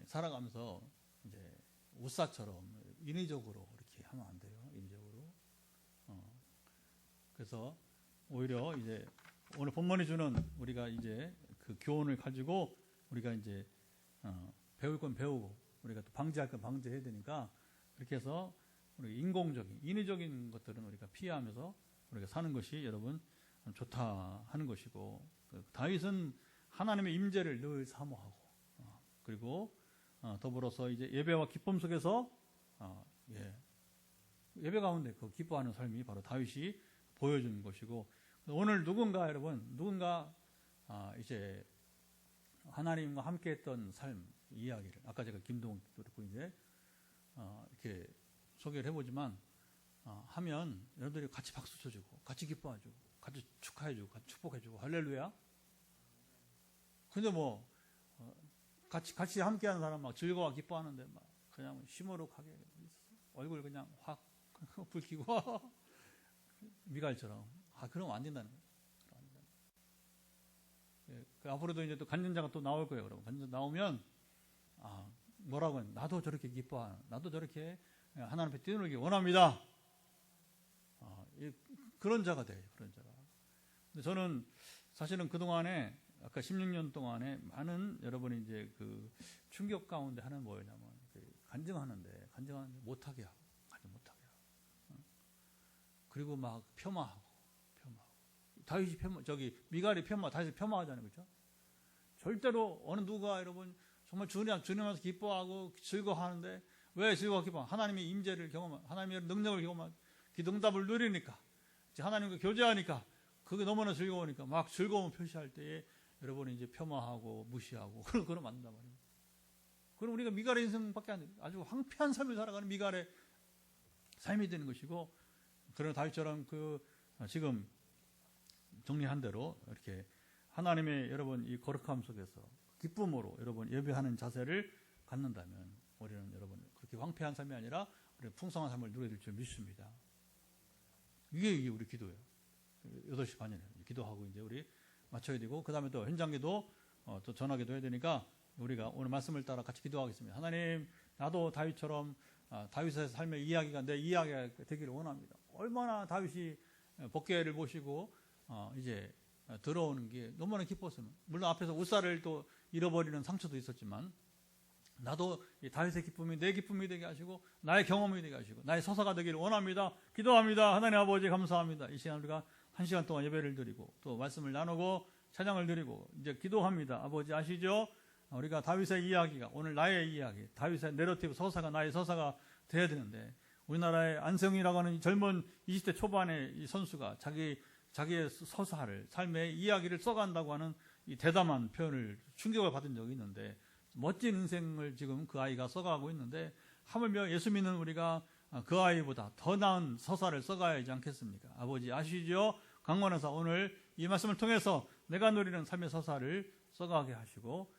Speaker 1: 살아가면서 이제 우사처럼 인위적으로 이렇게 하면 안 돼요. 인위적으로. 그래서 오히려 이제 오늘 본문이 주는 우리가 이제 그 교훈을 가지고 우리가 이제 배울 건 배우고 우리가 또 방지할 건 방지해야 되니까 그렇게 해서 우리 인공적인 인위적인 것들은 우리가 피하면서 우리가 사는 것이 여러분 좋다 하는 것이고 다윗은 하나님의 임재를 늘 사모하고 그리고 더불어서 이제 예배와 기쁨 속에서 예배 가운데 그 기뻐하는 삶이 바로 다윗이 보여주는 것이고 오늘 누군가 이제 하나님과 함께했던 삶 이야기를 아까 제가 김동욱도 그렇고 이제 이렇게 소개를 해보지만 하면 여러분들이 같이 박수 쳐주고 같이 기뻐해주고 같이 축하해주고 같이 축복해주고 할렐루야. 근데 같이 함께하는 사람 막 즐거워 기뻐하는데 막 그냥 시무룩하게 얼굴 그냥 확 붉히고 미갈처럼 그러면 안 된다는 거예요. 앞으로도 이제 또 간증자가 또 나올 거예요. 그러면 간증자 나오면 뭐라고 하면 나도 저렇게 기뻐하는 나도 저렇게 하나님 앞에 뛰놀기 원합니다. 그런 자가 돼요. 그런 자가. 근데 저는 사실은 그 동안에 아까 16년 동안에 많은 여러분이 이제 그 충격 가운데 하는 뭐였냐면 간증하는데 못하게 하고 간증 못하게 하고 그리고 막 폄하하고 다윗이 미갈이 다윗이 폄하하잖아요, 그렇죠? 절대로 어느 누가 여러분 정말 주님께서 기뻐하고 즐거워하는데 왜 즐거워 기뻐? 하나님의 임재를 경험한 하나님의 능력을 경험한 기도응답을 누리니까 하나님과 교제하니까 그게 너무나 즐거우니까 막 즐거움을 표시할 때에 여러분이 이제 폄하하고 무시하고 그러면 안 된단 말이에요. 그럼 우리가 미갈의 인생밖에 안 돼요. 아주 황폐한 삶을 살아가는 미갈의 삶이 되는 것이고 그런 다윗처럼 지금 정리한 대로 이렇게 하나님의 여러분 이 거룩함 속에서 기쁨으로 여러분 예배하는 자세를 갖는다면 우리는 여러분 그렇게 황폐한 삶이 아니라 우리 풍성한 삶을 누려야 될 줄 믿습니다. 이게 우리 기도예요. 8시 반이네. 기도하고 이제 우리 맞춰야 되고 그 다음에 또 현장기도 또 전화기도 해야 되니까 우리가 오늘 말씀을 따라 같이 기도하겠습니다. 하나님 나도 다윗처럼 다윗의 삶의 이야기가 내 이야기가 되기를 원합니다. 얼마나 다윗이 복궤를 모시고 이제 들어오는 게 너무나 기뻤어요. 물론 앞에서 우사를 또 잃어버리는 상처도 있었지만 나도 이 다윗의 기쁨이 내 기쁨이 되게 하시고 나의 경험이 되게 하시고 나의 서사가 되기를 원합니다. 기도합니다. 하나님 아버지 감사합니다. 이 시간 우리가 1시간 동안 예배를 드리고 또 말씀을 나누고 찬양을 드리고 이제 기도합니다. 아버지 아시죠? 우리가 다윗의 이야기가 오늘 나의 이야기 다윗의 내러티브 서사가 나의 서사가 돼야 되는데 우리나라의 안성이라고 하는 젊은 20대 초반의 이 선수가 자기의 서사를 삶의 이야기를 써간다고 하는 이 대담한 표현을 충격을 받은 적이 있는데 멋진 인생을 지금 그 아이가 써가고 있는데 하물며 예수 믿는 우리가 그 아이보다 더 나은 서사를 써가야 하지 않겠습니까? 아버지 아시죠? 강권에서 오늘 이 말씀을 통해서 내가 누리는 삶의 서사를 써가게 하시고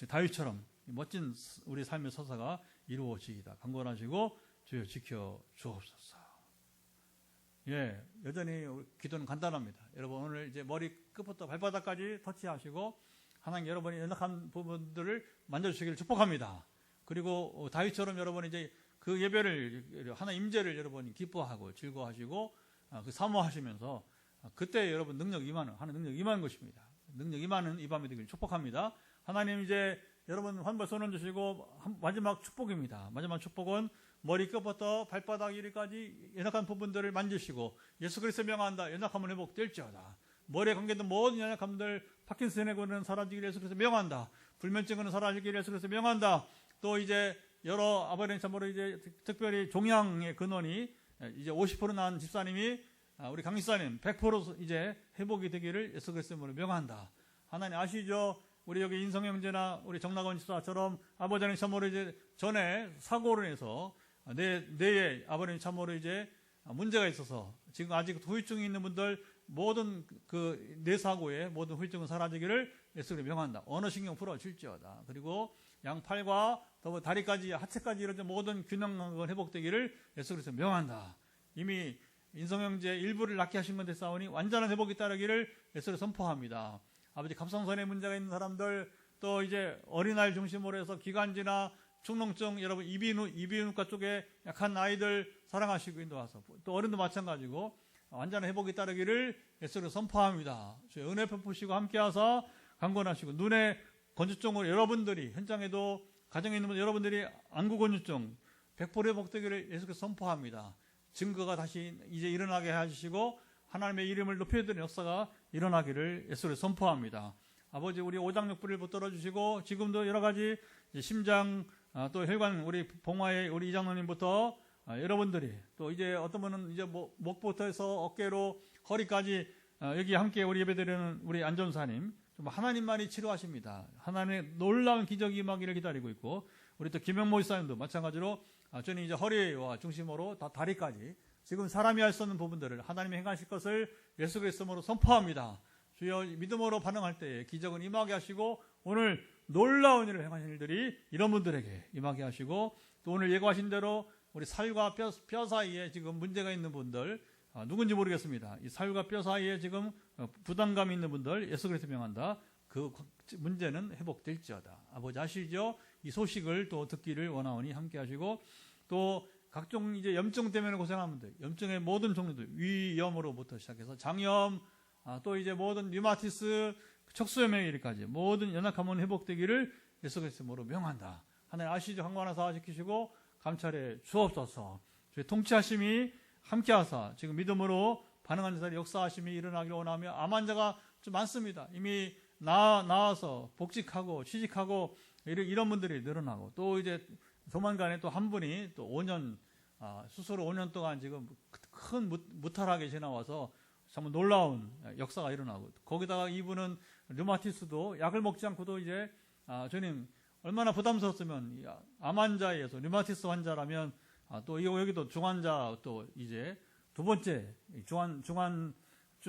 Speaker 1: 다윗처럼 멋진 우리 삶의 서사가 이루어지기다 강권하시고 주여 지켜 주옵소서. 여전히 기도는 간단합니다. 여러분 오늘 이제 머리 끝부터 발바닥까지 터치하시고 하나님 여러분이 연약한 부분들을 만져주시기를 축복합니다. 그리고 다윗처럼 여러분이 이제 그 예배를 하나님 임재를 여러분이 기뻐하고 즐거워하시고 그 사모하시면서 그때 여러분 능력 임하는 하나님 능력 임하는 것입니다. 능력 임하는 이 밤이 되기를 축복합니다. 하나님 이제 여러분 환벌 손을 주시고 마지막 축복입니다. 마지막 축복은 머리끝부터 발바닥 이리까지 연약한 부분들을 만지시고 예수 그리스도 명한다. 연약함은 회복될지어다. 머리에 관계된 모든 연약함들 파킨슨의 근은 사라지기를 예수 그리스도 명한다. 불면증은 사라지기를 예수 그리스도 명한다. 또 이제 여러 아버지 참으로 이제 특별히 종양의 근원이 이제 50% 나은 집사님이 우리 강 집사님 100% 이제 회복이 되기를 예수 그리스도로 명한다. 하나님 아시죠? 우리 여기 인성 형제나 우리 정낙원 집사처럼 아버지는 참으로 이제 전에 사고로 인해서 뇌에 아버님 참으로 이제 문제가 있어서 지금 아직 후유증이 있는 분들 모든 그 뇌사고의 모든 후유증은 사라지기를 예수 그리스도 명한다. 언어신경 풀어줄지어다. 그리고 양팔과 또 다리까지 하체까지 이런 모든 균형은 회복되기를 예수 그리스도 명한다. 이미 인성형제 일부를 낫게 하신 건데 싸우니 완전한 회복이 따르기를 예수를 선포합니다. 아버지 갑상선에 문제가 있는 사람들, 또 이제 어린아이 중심으로 해서 기관지나 축농증, 여러분 이비인후과 쪽에 약한 아이들 사랑하시고 인도하서, 또 어른도 마찬가지고 완전한 회복이 따르기를 예수를 선포합니다. 주의 은혜 베푸시고 함께하사 강건하시고, 눈의 건조증으로 여러분들이 현장에도 가정에 있는 분들 여러분들이 안구 건조증 100% 회복되기를 예수께서 선포합니다. 증거가 다시 이제 일어나게 해주시고 하나님의 이름을 높여드리는 역사가 일어나기를 예수를 선포합니다. 아버지, 우리 오장육부를 붙들어 주시고 지금도 여러 가지 심장, 또 혈관, 우리 봉화의 우리 이장로님부터 여러분들이, 또 이제 어떤 분은 이제 목부터 해서 어깨로 허리까지 여기 함께 우리 예배드리는 우리 안전사님, 하나님만이 치료하십니다. 하나님의 놀라운 기적이 임하기를 기다리고 있고, 우리 또 김영모 목사님도 마찬가지로 저는 이제 허리와 중심으로 다 다리까지 지금 사람이 할 수 없는 부분들을 하나님이 행하실 것을 예수 그리스도로 선포합니다. 주여, 믿음으로 반응할 때에 기적은 임하게 하시고, 오늘 놀라운 일을 행하신 일들이 이런 분들에게 임하게 하시고, 또 오늘 예고하신 대로 우리 살과 뼈 사이에 지금 문제가 있는 분들, 누군지 모르겠습니다. 이 살과 뼈 사이에 지금 부담감이 있는 분들 예수 그리스도 명한다. 그 문제는 회복될지어다. 아버지 아시죠? 이 소식을 또 듣기를 원하오니 함께 하시고, 또 각종 이제 염증 때문에 고생하는 분들, 염증의 모든 종류들, 위염으로부터 시작해서 장염, 또 이제 모든 류마티스, 척수염에 이르기까지 모든 연약함은 회복되기를 예수 그리스도로 명한다. 하나님 아시죠? 강건하사 지키시고 감찰해 주옵소서. 주의 통치하심이 함께하사 지금 믿음으로 반응하는 자리 역사하심이 일어나기를 원하며, 암 환자가 좀 많습니다. 이미 나와서 복직하고 취직하고 이런 분들이 늘어나고, 또 이제 조만간에 또 한 분이 또 5년 수술 5년 동안 지금 큰 무탈하게 지나와서 참 놀라운 역사가 일어나고, 거기다가 이분은 류마티스도 약을 먹지 않고도 이제 주님 얼마나 부담스럽으면 암 환자에서 류마티스 환자라면, 또 여기도 중환자, 또 이제 두 번째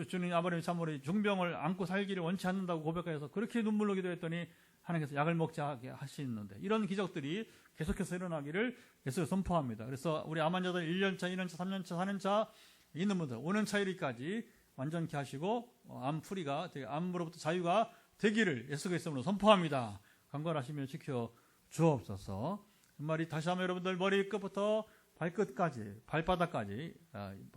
Speaker 1: 주님 아버님 참으로 중병을 안고 살기를 원치 않는다고 고백해서 그렇게 눈물로 기도했더니 하나님께서 약을 먹지 않게 하시는데, 이런 기적들이 계속해서 일어나기를 예수를 선포합니다. 그래서 우리 암 환자들 1년차, 2년차, 3년차, 4년차 있는 분들 5년차 이르기까지 완전케 하시고 암풀이가 암으로부터 자유가 되기를 예수 그리스도로 선포합니다. 강건하시며 지켜 주옵소서. 정말 다시 한번 여러분들 머리 끝부터 발끝까지, 발바닥까지,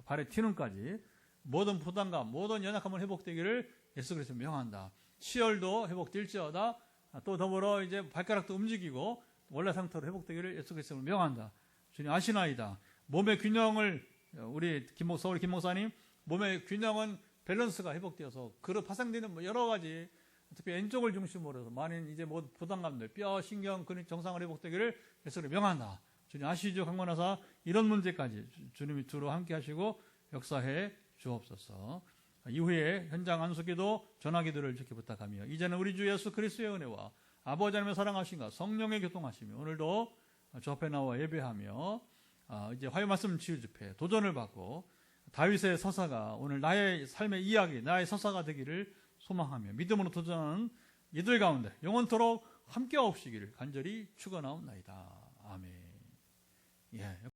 Speaker 1: 발의 티눈까지 모든 부담감, 모든 연약함을 회복되기를 예수 그리스도 명한다. 치열도 회복될지어다. 또 더불어 이제 발가락도 움직이고 원래 상태로 회복되기를 예수 그리스도 명한다. 주님 아시나이다. 몸의 균형을, 우리 서울 김 목사님, 몸의 균형은 밸런스가 회복되어서 그릇 파생되는 여러 가지, 특히 왼쪽을 중심으로 해서 많은 이제 부담감들, 뼈, 신경, 근육 정상을 회복되기를 예수를 명한다. 주님 아시죠? 강건하사 이런 문제까지 주님이 주로 함께 하시고 역사해 주옵소서. 이후에 현장 안수기도 전화기도를 이렇게 부탁하며, 이제는 우리 주 예수 그리스도의 은혜와 아버지 하나님의 사랑하심과 성령의 교통하심이 오늘도 저 앞에 나와 예배하며 이제 화요 말씀 치유 집회 도전을 받고 다윗의 서사가 오늘 나의 삶의 이야기, 나의 서사가 되기를 소망하며 믿음으로 도전하는 이들 가운데 영원토록 함께 없으시기를 간절히 축원하옵나이다. 아멘. 예.